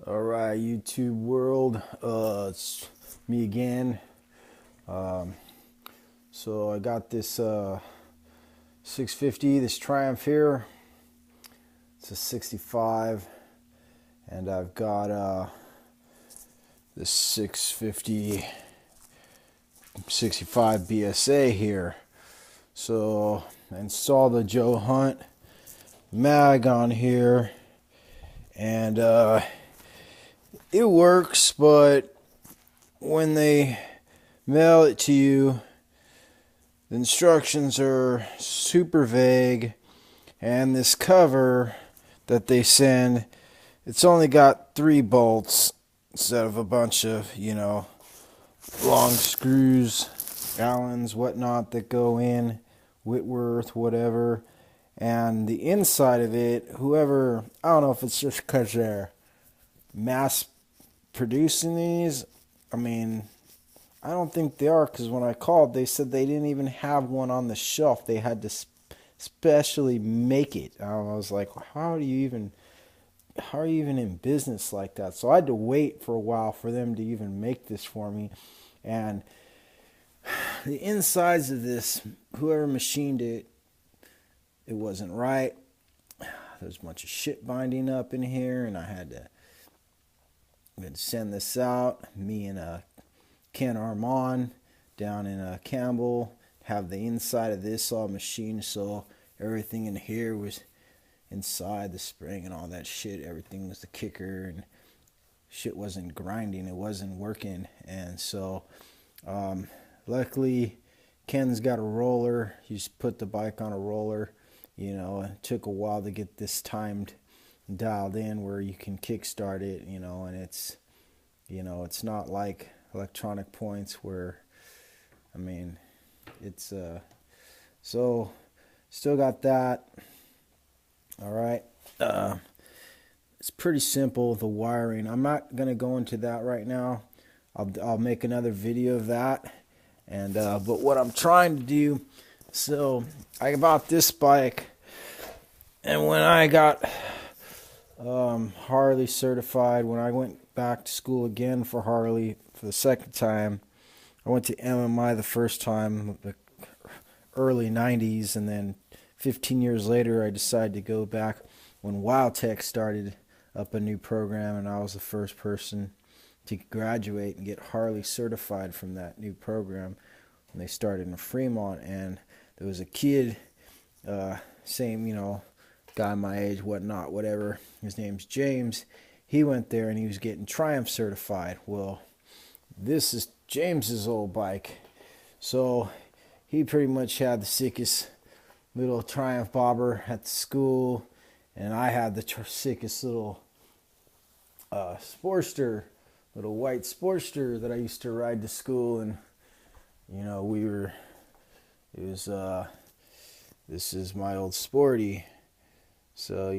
All right, YouTube world, it's me again. So I got this 650, this Triumph here. It's a 65, and I've got this 650 65 BSA here. So I installed the Joe Hunt mag on here, and it works, but when they mail it to you, the instructions are super vague, and this cover that they send, it's only got 3 bolts instead of a bunch of, long screws, Allens, whatnot that go in, Whitworth, whatever. And the inside of it, whoever, I don't know if it's just because they're mass producing these. I mean, I don't think they are, because when I called, they said they didn't even have one on the shelf. They had to specially make it. I was like, how are you even in business like that? So I had to wait for a while for them to even make this for me. And the insides of this, whoever machined it, it wasn't right. There's a bunch of shit binding up in here, and I had to send this out. Me and Ken Armand down in Campbell have the inside of this all machined, so everything in here was inside, the spring and all that shit. Everything was the kicker, and shit wasn't grinding, it wasn't working. And so luckily Ken's got a roller. He's put the bike on a roller. It took a while to get this timed, dialed in where you can kickstart it, and it's not like electronic points where, it's so still got that. All right. It's pretty simple, the wiring. I'm not going to go into that right now. I'll make another video of that. And but what I'm trying to do, so I bought this bike, and when I got Harley certified, when I went back to school again for Harley for the second time, I went to MMI the first time, the early 90s, and then 15 years later I decided to go back when WildTech started up a new program, and I was the first person to graduate and get Harley certified from that new program when they started in Fremont. And there was a kid, same, guy my age, whatnot, whatever, his name's James. He went there and he was getting Triumph certified. Well, this is James's old bike, so he pretty much had the sickest little Triumph bobber at the school, and I had the sickest little Sportster, little white Sportster that I used to ride to school. And this is my old Sporty, so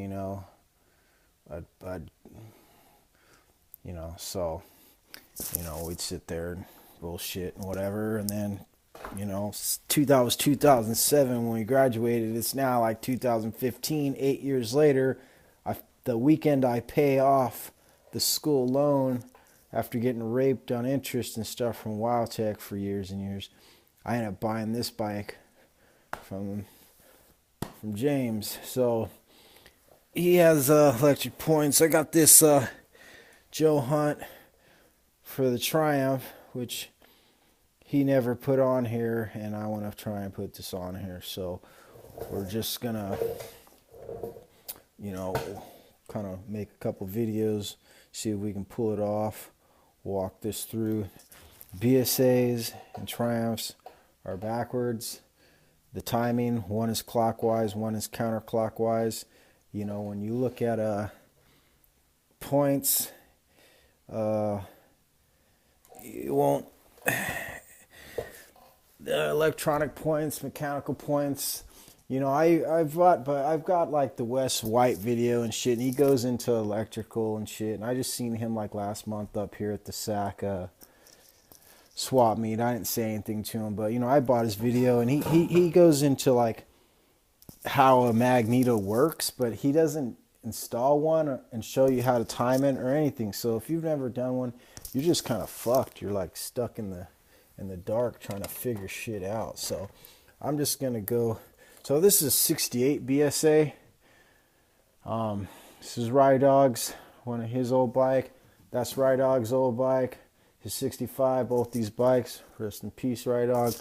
we'd sit there and bullshit and whatever. And then that was 2007 when we graduated. It's now like 2015, 8 years later. The weekend I pay off the school loan after getting raped on interest and stuff from WildTech for years and years, I ended up buying this bike from James. So he has electric points. I got this Joe Hunt for the Triumph, which he never put on here, and I want to try and put this on here. So we're just gonna kind of make a couple videos, see if we can pull it off, walk this through. BSAs and Triumphs are backwards. The timing, one is clockwise, one is counterclockwise. When you look at points, you won't, the electronic points, mechanical points, I've got like the Wes White video and shit, and he goes into electrical and shit, and I just seen him like last month up here at the SAC swap meet. I didn't say anything to him, but I bought his video, and he goes into like how a Magneto works, but he doesn't install one and show you how to time it or anything. So if you've never done one, you're just kind of fucked. You're like stuck in the dark trying to figure shit out. So I'm just gonna go. So this is 68 BSA. This is Rydog's, one of his old bike. That's Rydog's old bike. His 65. Both these bikes. Rest in peace, Rydog.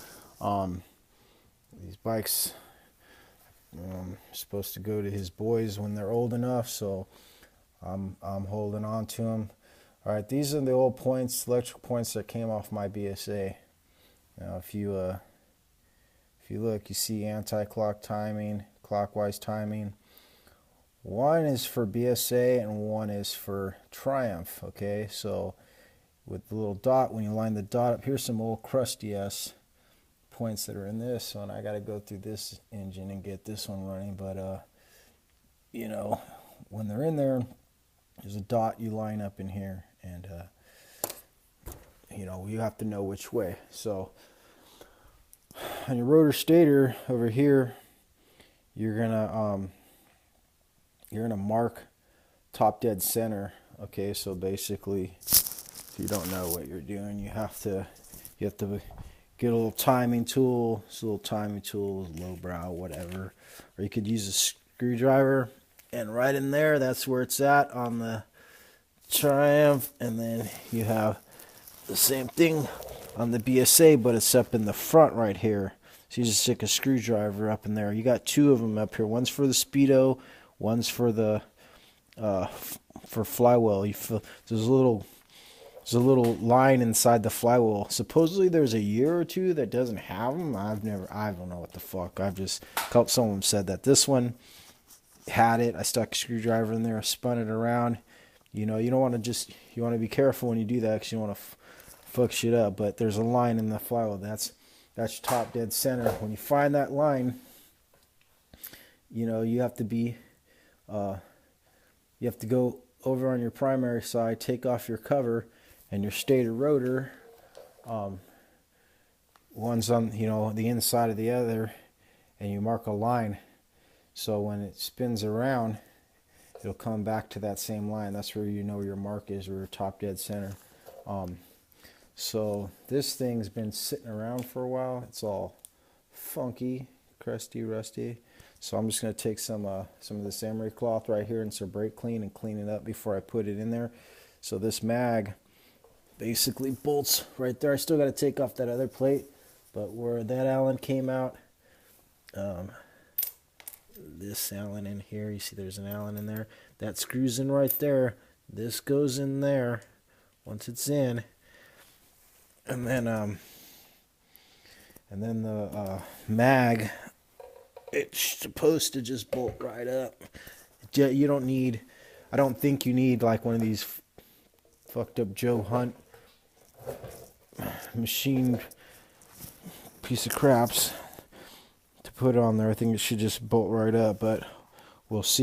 These bikes supposed to go to his boys when they're old enough, so I'm holding on to them. All right, these are the old points, electric points that came off my BSA. Now, if you look, you see anti-clock timing, clockwise timing. One is for BSA and one is for Triumph. Okay, so with the little dot, when you line the dot up, here's some old crusty ass points that are in this one. I got to go through this engine and get this one running, but you know, when they're in there, there's a dot you line up in here, and you know, you have to know which way. So on your rotor stator over here, you're gonna mark top dead center. Okay, so basically, if you don't know what you're doing, you have to get a little timing tool. It's a little timing tool, lowbrow, whatever. Or you could use a screwdriver, and right in there, that's where it's at on the Triumph. And then you have the same thing on the BSA, but it's up in the front right here. So you just stick a screwdriver up in there. You got two of them up here. One's for the speedo, one's for the for flywheel. There's a little line inside the flywheel. Supposedly there's a year or two that doesn't have them. I don't know what the fuck. Someone said that this one had it. I stuck a screwdriver in there, spun it around. You know, you don't want to you want to be careful when you do that because you don't want to fuck shit up. But there's a line in the flywheel. That's your top dead center. When you find that line, you know, you have to go over on your primary side, take off your cover and your stator rotor. One's on, you know, the inside of the other, and you mark a line. So when it spins around, it'll come back to that same line. That's where you know your mark is, or your top dead center. So this thing's been sitting around for a while. It's all funky, crusty, rusty. So I'm just going to take some of this emery cloth right here and some brake clean and clean it up before I put it in there. So this mag basically bolts right there. I still got to take off that other plate, but where that Allen came out, this Allen in here, you see there's an Allen in there. That screws in right there. This goes in there once it's in, and then the mag, it's supposed to just bolt right up. You don't need, I don't think you need like one of these fucked up Joe Hunt machine piece of craps to put on there. I think it should just bolt right up, but we'll see.